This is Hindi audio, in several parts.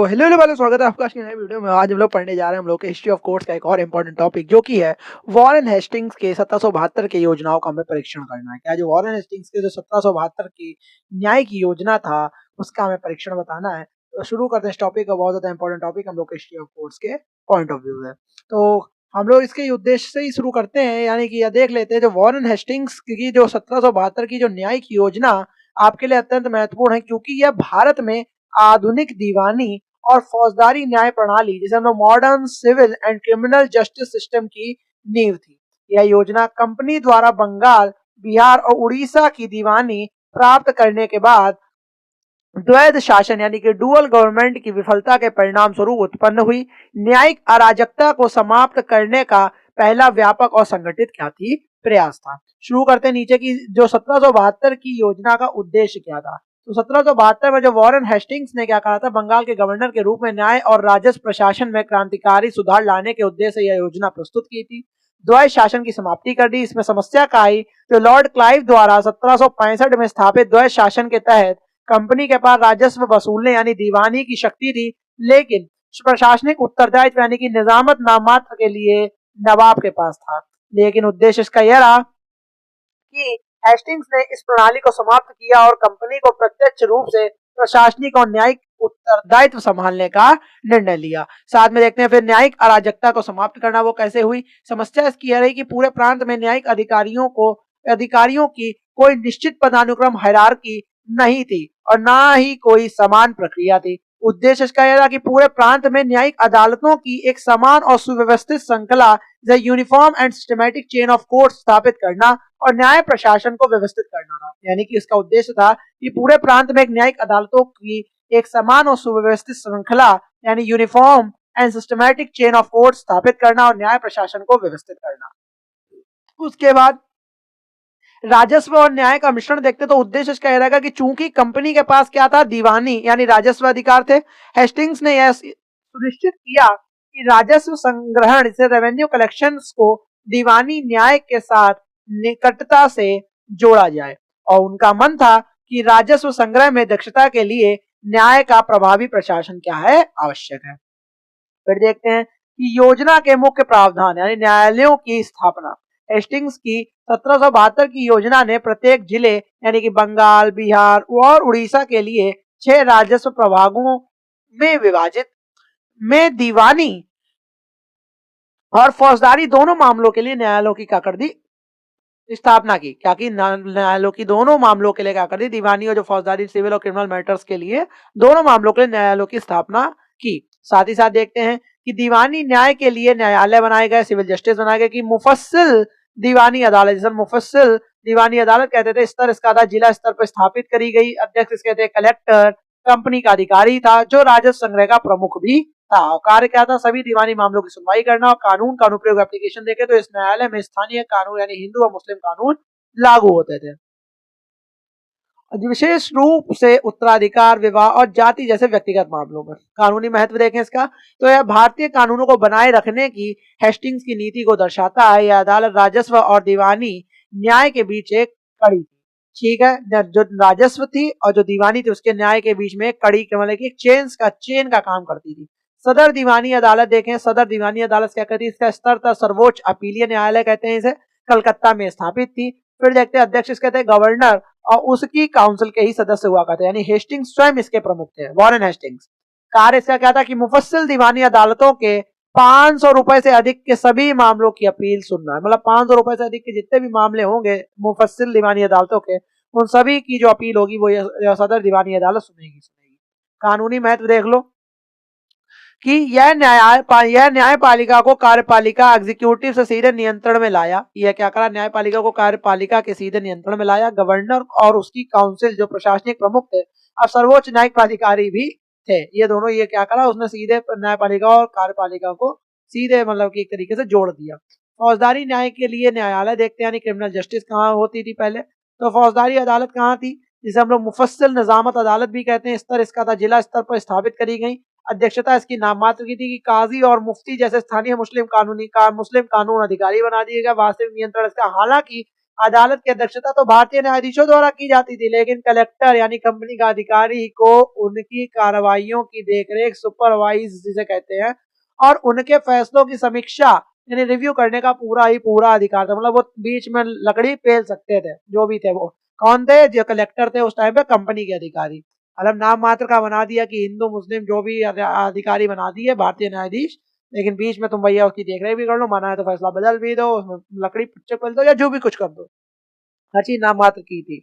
हेलो हेलो वाले स्वागत है आपका आज की नई वीडियो में। आज हम लोग पढ़ने जा रहे हैं हम लोग के हिस्ट्री ऑफ कोर्ट्स का एक और इम्पोर्टेंट टॉपिक जो कि है वॉरेन हेस्टिंग्स के 1772 की योजनाओं का हमें परीक्षण करना है। क्या जो वॉरेन हेस्टिंग्स के जो 1772 की न्याय की योजना था उसका हमें परीक्षण बताना है। तो शुरू करते हैं इस टॉपिक का। बहुत ज्यादा इंपॉर्टेंट टॉपिक हम लोग के हिस्ट्री ऑफ कोर्ट्स के पॉइंट ऑफ व्यू है। तो हम लोग इसके उद्देश्य से ही शुरू करते हैं, यानी कि यह देख लेते हैं जो वॉरेन हेस्टिंग्स की जो 1772 की जो न्याय की योजना आपके लिए अत्यंत महत्वपूर्ण है, क्योंकि यह भारत में आधुनिक दीवानी और फौजदारी न्याय प्रणाली जिसे हम लोग modern civil and criminal justice system की नींव थी। यह योजना कंपनी द्वारा बंगाल, बिहार और उड़ीसा की दीवानी प्राप्त करने के बाद द्वैध शासन यानी कि डुअल गवर्नमेंट की विफलता के परिणाम स्वरूप उत्पन्न हुई। न्यायिक अराजकता को समाप्त करने का पहला व्यापक और संगठित क्या थी प्रयास था। शुरू करते नीचे की जो 1772 की योजना का उद्देश्य क्या था। तो 1772 में जो वॉरेन हेस्टिंग्स ने क्या कहा था, बंगाल के गवर्नर के रूप में न्याय और राजस्व प्रशासन में क्रांतिकारी सुधार लाने के उद्देश्य से यह योजना प्रस्तुत की थी। द्वैध शासन की समाप्ति कर दी। इसमें समस्या का आई जो लॉर्ड क्लाइव द्वारा 1765 में स्थापित द्वैध शासन के तहत कंपनी के पास राजस्व वसूलने यानी दीवानी की शक्ति थी, लेकिन प्रशासनिक उत्तरदायित्व यानी कि निजामत नाममात्र के लिए नवाब के पास था। लेकिन उद्देश्य इसका यह रहा कि हेस्टिंग्स ने इस प्रणाली को समाप्त किया और कंपनी को प्रत्यक्ष रूप से प्रशासनिक और न्यायिक उत्तरदायित्व संभालने का निर्णय लिया। साथ में देखते हैं फिर न्यायिक अराजकता को समाप्त करना वो कैसे हुई। समस्या इसकी यह रही कि पूरे प्रांत में न्यायिक अधिकारियों की कोई निश्चित पदानुक्रम हायरार्की नहीं थी और ना ही कोई समान प्रक्रिया थी। उद्देश्य इसका यह था कि पूरे प्रांत में न्यायिक अदालतों की एक समान और सुव्यवस्थित श्रृंखला uniform and systematic chain of court स्थापित करना और न्याय प्रशासन को व्यवस्थित करना था। यानी कि इसका उद्देश्य था कि पूरे प्रांत में एक न्यायिक अदालतों की एक समान और सुव्यवस्थित श्रृंखला यानी uniform and systematic chain of court स्थापित करना और न्याय प्रशासन को व्यवस्थित करना। उसके बाद राजस्व और न्याय का मिश्रण देखते तो उद्देश्य इसका यह रहेगा कि चूंकि कंपनी के पास क्या था, दीवानी यानी राजस्व अधिकार थे। हेस्टिंग्स ने यह सुनिश्चित किया कि राजस्व संग्रहण से रेवेन्यू कलेक्शंस को दीवानी न्याय के साथ निकटता से जोड़ा जाए और उनका मन था कि राजस्व संग्रह में दक्षता के लिए न्याय का प्रभावी प्रशासन क्या है आवश्यक है। फिर देखते हैं कि योजना के मुख्य प्रावधान यानी न्यायालयों की स्थापना। हेस्टिंग्स की 1772 की योजना ने प्रत्येक जिले यानी कि बंगाल, बिहार और उड़ीसा के लिए 6 राजस्व प्रभागों में विभाजित में दीवानी और फौजदारी दोनों मामलों के लिए न्यायालयों की क्या कर दी स्थापना की। क्या की न्यायालयों की दोनों मामलों के लिए क्या कर दी, दीवानी और जो फौजदारी सिविल और क्रिमिनल मैटर्स के लिए दोनों मामलों के लिए न्यायालयों की स्थापना की। साथ ही साथ देखते हैं कि दीवानी न्याय के लिए न्यायालय बनाए गए, सिविल जस्टिस बनाए गए कि मुफस्सिल दीवानी अदालत, जिसे मुफस्सिल दीवानी अदालत कहते थे, स्तर इसका था जिला स्तर पर स्थापित करी गई। अध्यक्ष इसके थे कलेक्टर, कंपनी का अधिकारी था जो राजस्व संग्रह का प्रमुख भी था। और कार्य क्या था, सभी दीवानी मामलों की सुनवाई करना और कानून का अनुप्रयोग एप्लीकेशन देखे तो इस न्यायालय में स्थानीय कानून यानी हिंदू और मुस्लिम कानून लागू होते थे। विशेष रूप से उत्तराधिकार, विवाह और जाति जैसे व्यक्तिगत मामलों में। कानूनी महत्व देखें इसका तो यह भारतीय कानूनों को बनाए रखने की हेस्टिंग्स की नीति को दर्शाता है। यह अदालत राजस्व और दीवानी न्याय के बीच एक कड़ी थी। ठीक है, जो राजस्व थी और जो दीवानी थी उसके न्याय के बीच में एक कड़ी के मतलब कि चेन का काम करती थी। सदर दीवानी अदालत देखें, सदर दीवानी अदालत क्या करती है, इसका स्तर था सर्वोच्च अपीलीय न्यायालय कहते हैं इसे, कलकत्ता में स्थापित थी। फिर देखते हैं अध्यक्ष इसके थे गवर्नर और उसकी काउंसिल के ही सदस्य हुआ करते, यानी हेस्टिंग्स स्वयं इसके प्रमुख थे, वॉरेन हेस्टिंग्स। कार्य इसका क्या था कि मुफस्सिल दीवानी अदालतों के 500 रुपए से अधिक के सभी मामलों की अपील सुनना है। मतलब 500 रुपए से अधिक के जितने भी मामले होंगे मुफस्सिल दीवानी अदालतों के, उन सभी की जो अपील होगी वो यह सदर दीवानी अदालत सुनेगी। कानूनी महत्व देख लो कि यह न्यायपालिका को कार्यपालिका एग्जीक्यूटिव से सीधे नियंत्रण में लाया। यह क्या करा, न्यायपालिका को कार्यपालिका के सीधे नियंत्रण में लाया। गवर्नर और उसकी काउंसिल जो प्रशासनिक प्रमुख थे अब सर्वोच्च न्यायिक प्राधिकारी भी थे। ये दोनों ये क्या करा, उसने सीधे न्यायपालिका और कार्यपालिका को सीधे मतलब कि एक तरीके से जोड़ दिया। फौजदारी न्याय के लिए न्यायालय देखते हैं यानी क्रिमिनल जस्टिस कहाँ होती थी पहले, तो फौजदारी अदालत कहाँ थी, जिसे हम लोग मुफस्सिल निजामत अदालत भी कहते हैं। स्तर इसका था जिला स्तर पर स्थापित करी गई। अध्यक्षता इसकी नाममात्र की थी कि काजी और मुफ्ती जैसे स्थानीय मुस्लिम कानून अधिकारी बना दिए गए। वास्तविक नियंत्रण इसका हालांकि अदालत की अध्यक्षता तो भारतीय न्यायाधीशों द्वारा की जाती थी, लेकिन कलेक्टर यानी कंपनी का अधिकारी को उनकी कार्रवाइयों की देखरेख, सुपरवाइज जिसे कहते हैं, और उनके फैसलों की समीक्षा यानी रिव्यू करने का पूरा ही पूरा अधिकार था। मतलब वो बीच में लकड़ी पेल सकते थे, जो भी थे वो। कौन थे? जो कलेक्टर थे उस टाइम पे, कंपनी के अधिकारी। मतलब नाम मात्र का बना दिया कि हिंदू मुस्लिम जो भी अधिकारी बना दिए भारतीय न्यायाधीश, लेकिन बीच में तुम भैया उसकी देख रेख भी कर लो, माना है तो फैसला बदल भी दो, उसमें लकड़ी पुच्चे पल दो या जो भी कुछ कर दो। हर चीज नाम मात्र की थी।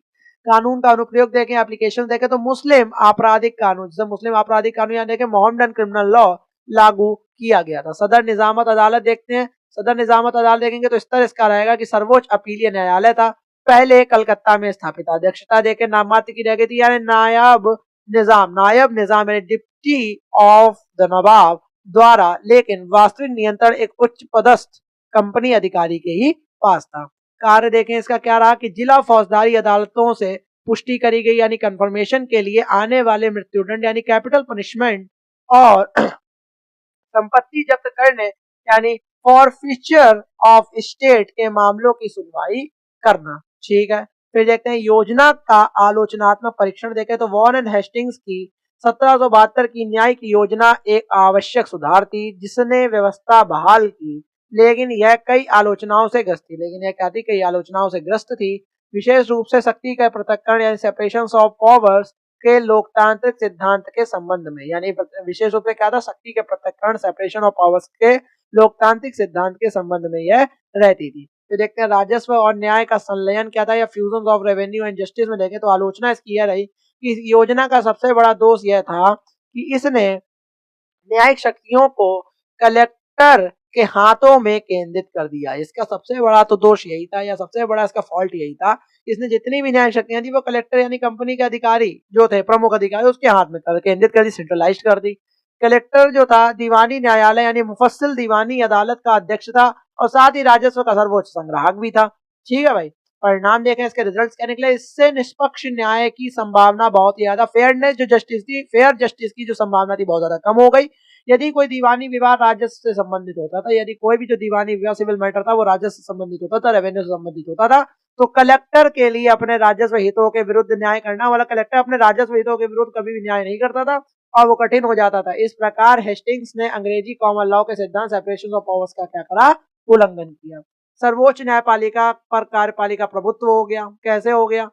कानून का अनुप्रयोग देखें, एप्लीकेशन देखें तो मुस्लिम आपराधिक कानून, जैसे मुस्लिम आपराधिक कानून यहाँ देखें मोहम्मदन क्रिमिनल लॉ लागू किया गया था। सदर निजामत अदालत देखते हैं, सदर निजामत अदालत देखेंगे तो स्तर इसका रहेगा कि सर्वोच्च अपीलीय न्यायालय था, पहले कलकत्ता में स्थापित था। अध्यक्षता देखें नाम मात्र की रह गई थी, यानी नायब निजाम यानी डिप्टी ऑफ द नवाब द्वारा, लेकिन वास्तविक नियंत्रण एक उच्च पदस्थ कंपनी अधिकारी के ही पास था। कार्य देखें इसका क्या रहा कि जिला फौजदारी अदालतों से पुष्टि करी गई यानी कंफर्मेशन के लिए आने वाले मृत्युदंड यानी कैपिटल पनिशमेंट और संपत्ति जब्त करने यानी फॉरफीचर ऑफ स्टेट के मामलों की सुनवाई करना। ठीक है, फिर देखते हैं योजना का आलोचनात्मक परीक्षण। देखें तो वॉरेन हेस्टिंग्स की 1772 की न्यायिक योजना एक आवश्यक सुधार थी जिसने व्यवस्था बहाल की, लेकिन यह कई आलोचनाओं से ग्रस्त थी। लेकिन यह क्या थी? कई आलोचनाओं से ग्रस्त थी, विशेष रूप से शक्ति का पृथक्करण यानी सेपरेशन ऑफ पावर्स के लोकतांत्रिक सिद्धांत के संबंध में। यानी विशेष रूप से क्या था? शक्ति के पृथक्करण, सेपरेशन ऑफ पावर्स के लोकतांत्रिक सिद्धांत के संबंध में यह रहती थी। तो देखते हैं राजस्व और न्याय का संलयन क्या था, या fusion of revenue and justice में देखें तो आलोचना इसकी यह रही कि इस योजना का सबसे बड़ा दोष यह था कि इसने न्यायिक शक्तियों को कलेक्टर के हाथों में केंद्रित कर दिया। इसका सबसे बड़ा तो दोष यही था, या सबसे बड़ा इसका फॉल्ट यही था, इसने जितनी भी न्यायिक शक्तियां थी वो कलेक्टर यानी कंपनी के अधिकारी जो थे, प्रमुख अधिकारी, उसके हाथ में केंद्रित कर दी, सेंट्रलाइज कर दी। कलेक्टर जो था दीवानी न्यायालय यानी मुफस्सिल दीवानी अदालत का अध्यक्ष था और साथ ही राजस्व का सर्वोच्च संग्राहक भी था। ठीक है भाई, परिणाम देखें इसके रिजल्ट्स क्या निकले। इससे निष्पक्ष न्याय की संभावना बहुत ही ज्यादा, फेयरनेस जो जस्टिस थी, फेयर जस्टिस की जो संभावना थी बहुत ज्यादा कम हो गई। यदि कोई दीवानी विवाद राजस्व से संबंधित होता था, यदि कोई भी जो दीवानी विवाद सिविल मैटर था वो राजस्व से संबंधित होता था, रेवेन्यू से संबंधित होता था, तो कलेक्टर के लिए अपने राजस्व हितों के विरुद्ध न्याय करना वाला कलेक्टर अपने राजस्व हितों के विरुद्ध कभी भी न्याय नहीं करता था और वो कठिन हो जाता था। इस प्रकार हेस्टिंग्स ने अंग्रेजी कॉमन लॉ के सिद्धांत सेपरेशन ऑफ पावर्स का क्या करा? उल्लंघन किया। सर्वोच्च न्यायपालिका पर कार्यपालिका प्रभुत्व हो गया। कैसे हो गया?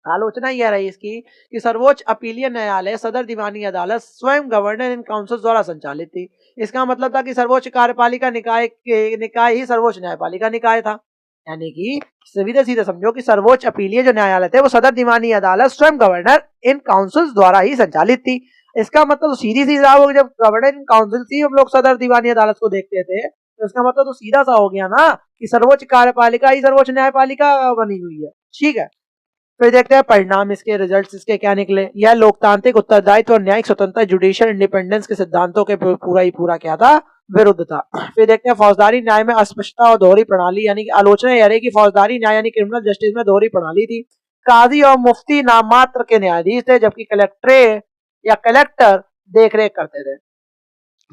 आलोचना यह रही इसकी कि सर्वोच्च अपीलीय न्यायालय सदर दीवानी अदालत स्वयं गवर्नर इन काउंसिल द्वारा संचालित थी। इसका मतलब था कि सर्वोच्च कार्यपालिका निकाय ही सर्वोच्च न्यायपालिका निकाय था। यानी कि सीधे सीधे समझो कि सर्वोच्च अपीलीय जो न्यायालय थे वो सदर दीवानी अदालत स्वयं गवर्नर इन काउंसिल द्वारा ही संचालित थी। इसका मतलब सीधी सी साहब, जब गवर्नर इन काउंसिल थी हम लोग सदर दीवानी अदालत को देखते थे, तो इसका मतलब तो सीधा सा हो गया ना कि सर्वोच्च कार्यपालिका ही सर्वोच्च न्यायपालिका बनी हुई है। ठीक है, फिर देखते हैं परिणाम, इसके रिजल्ट्स इसके क्या निकले। यह लोकतांत्रिक उत्तरदायित्व और न्यायिक स्वतंत्रता, जुडिशियल इंडिपेंडेंस के सिद्धांतों के पूरा ही पूरा क्या था? विरुद्ध था। फिर देखते हैं फौजदारी न्याय में अस्पष्टता और दोहरी प्रणाली, यानी कि आलोचना यह रही कि फौजदारी न्याय यानी क्रिमिनल जस्टिस में दोहरी प्रणाली थी। काजी और मुफ्ती नाम मात्र के न्यायाधीश थे, जबकि कलेक्टर देखरेख करते थे।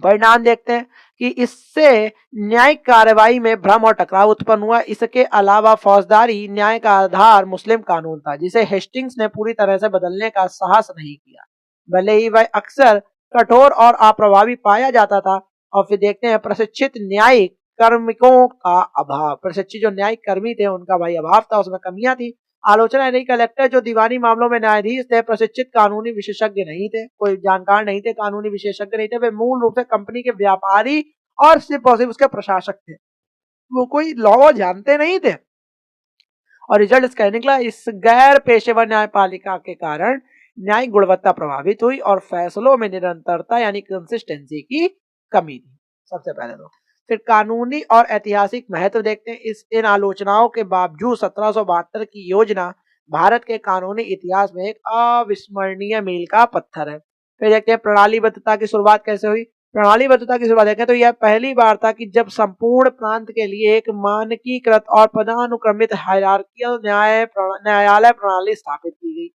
परिणाम देखते हैं कि इससे न्यायिक कार्यवाही में भ्रम और टकराव उत्पन्न हुआ। इसके अलावा फौजदारी न्याय का आधार मुस्लिम कानून था, जिसे हेस्टिंग्स ने पूरी तरह से बदलने का साहस नहीं किया, भले ही वह अक्सर कठोर और अप्रभावी पाया जाता था। और फिर देखते हैं प्रशिक्षित न्यायिक कार्मिकों का अभाव। प्रशिक्षित जो न्यायिक कर्मी थे उनका भाई अभाव था, उसमें कमियां थी। आलोचना नहीं, कलेक्टर जो दीवानी मामलों में न्यायाधीश थे प्रशिक्षित कानूनी विशेषज्ञ नहीं थे, कोई जानकार नहीं थे, कानूनी विशेषज्ञ नहीं थे, वे मूल रूप से कंपनी के व्यापारी और सिर्फ और सिर्फ उसके प्रशासक थे, वो कोई लॉ जानते नहीं थे। और रिजल्ट इसका निकला, इस गैर पेशेवर न्यायपालिका के कारण न्यायिक गुणवत्ता प्रभावित हुई और फैसलों में निरंतरता यानी कंसिस्टेंसी की कमी थी। सबसे पहले तो फिर कानूनी और ऐतिहासिक महत्व देखते हैं। इन आलोचनाओं के बावजूद 1772 की योजना भारत के कानूनी इतिहास में एक अविस्मरणीय मील का पत्थर है। फिर देखते हैं प्रणालीबद्धता की शुरुआत कैसे हुई। प्रणालीबद्धता की शुरुआत देखें तो यह पहली बार था कि जब संपूर्ण प्रांत के लिए एक मानकीकृत और पदानुक्रमित हायरार्कियल न्यायालय प्रणाली स्थापित की गई।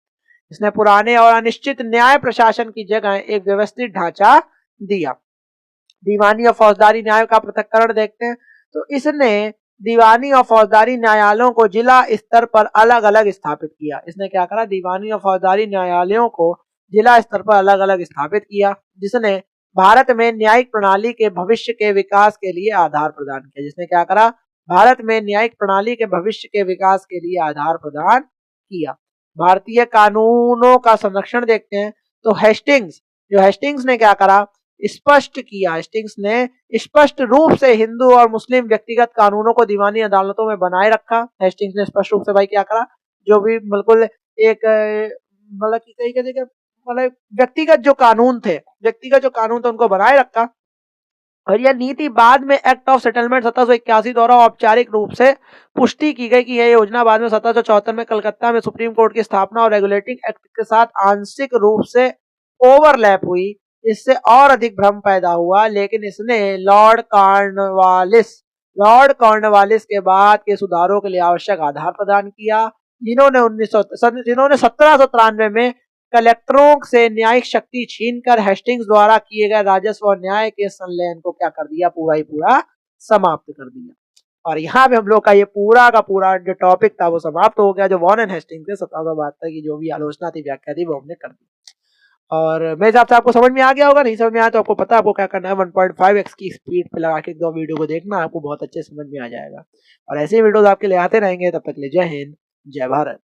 इसने पुराने और अनिश्चित न्याय प्रशासन की जगह एक व्यवस्थित ढांचा दिया। दीवानी और फौजदारी न्याय का पृथक्करण देखते हैं तो इसने दीवानी और फौजदारी न्यायालयों को जिला स्तर पर अलग अलग स्थापित किया। इसने क्या करा, दीवानी और फौजदारी न्यायालयों को जिला स्तर पर अलग अलग स्थापित किया, जिसने भारत में न्यायिक प्रणाली के भविष्य के विकास के लिए आधार प्रदान किया। जिसने क्या करा, भारत में न्यायिक प्रणाली के भविष्य के विकास के लिए आधार प्रदान किया। भारतीय कानूनों का संरक्षण देखते हैं तो हेस्टिंग्स ने क्या करा, स्पष्ट किया, हेस्टिंग्स ने स्पष्ट रूप से हिंदू और मुस्लिम व्यक्तिगत कानूनों को दीवानी अदालतों में बनाए रखा। हेस्टिंग्स ने स्पष्ट रूप से भाई क्या करा, जो भी बिल्कुल एक मतलब कि तरीके से मतलब व्यक्तिगत जो कानून थे उनको बनाए रखा। और यह नीति बाद में एक्ट ऑफ सेटलमेंट 1781 द्वारा औपचारिक रूप से पुष्टि की गई कि यह योजना बाद में 1774 में कलकत्ता में सुप्रीम कोर्ट की स्थापना और रेगुलेटिंग एक्ट के साथ आंशिक रूप से ओवरलैप हुई। इससे और अधिक भ्रम पैदा हुआ, लेकिन इसने लॉर्ड कॉर्नवालिस के बाद के सुधारों के लिए आवश्यक आधार प्रदान किया, जिन्होंने 1793 में कलेक्टरों से न्यायिक शक्ति छीनकर हेस्टिंग्स द्वारा किए गए राजस्व और न्याय के संलयन को क्या कर दिया, पूरा ही पूरा समाप्त कर दिया। और यहाँ पे हम लोग का ये पूरा का पूरा जो टॉपिक था वो समाप्त हो गया। जो वॉरेन हेस्टिंग्स के 1772 की जो भी आलोचना थी, व्याख्या थी, वो हमने कर दी। और मेरे हिसाब से आपको समझ में आ गया होगा। नहीं समझ में आया तो आपको पता है आपको क्या करना है, 1.5x की स्पीड पे लगा के एक दो वीडियो को देखना, आपको बहुत अच्छे समझ में आ जाएगा। और ऐसे वीडियोस आपके लिए आते रहेंगे। तब तक के लिए जय हिंद, जय भारत।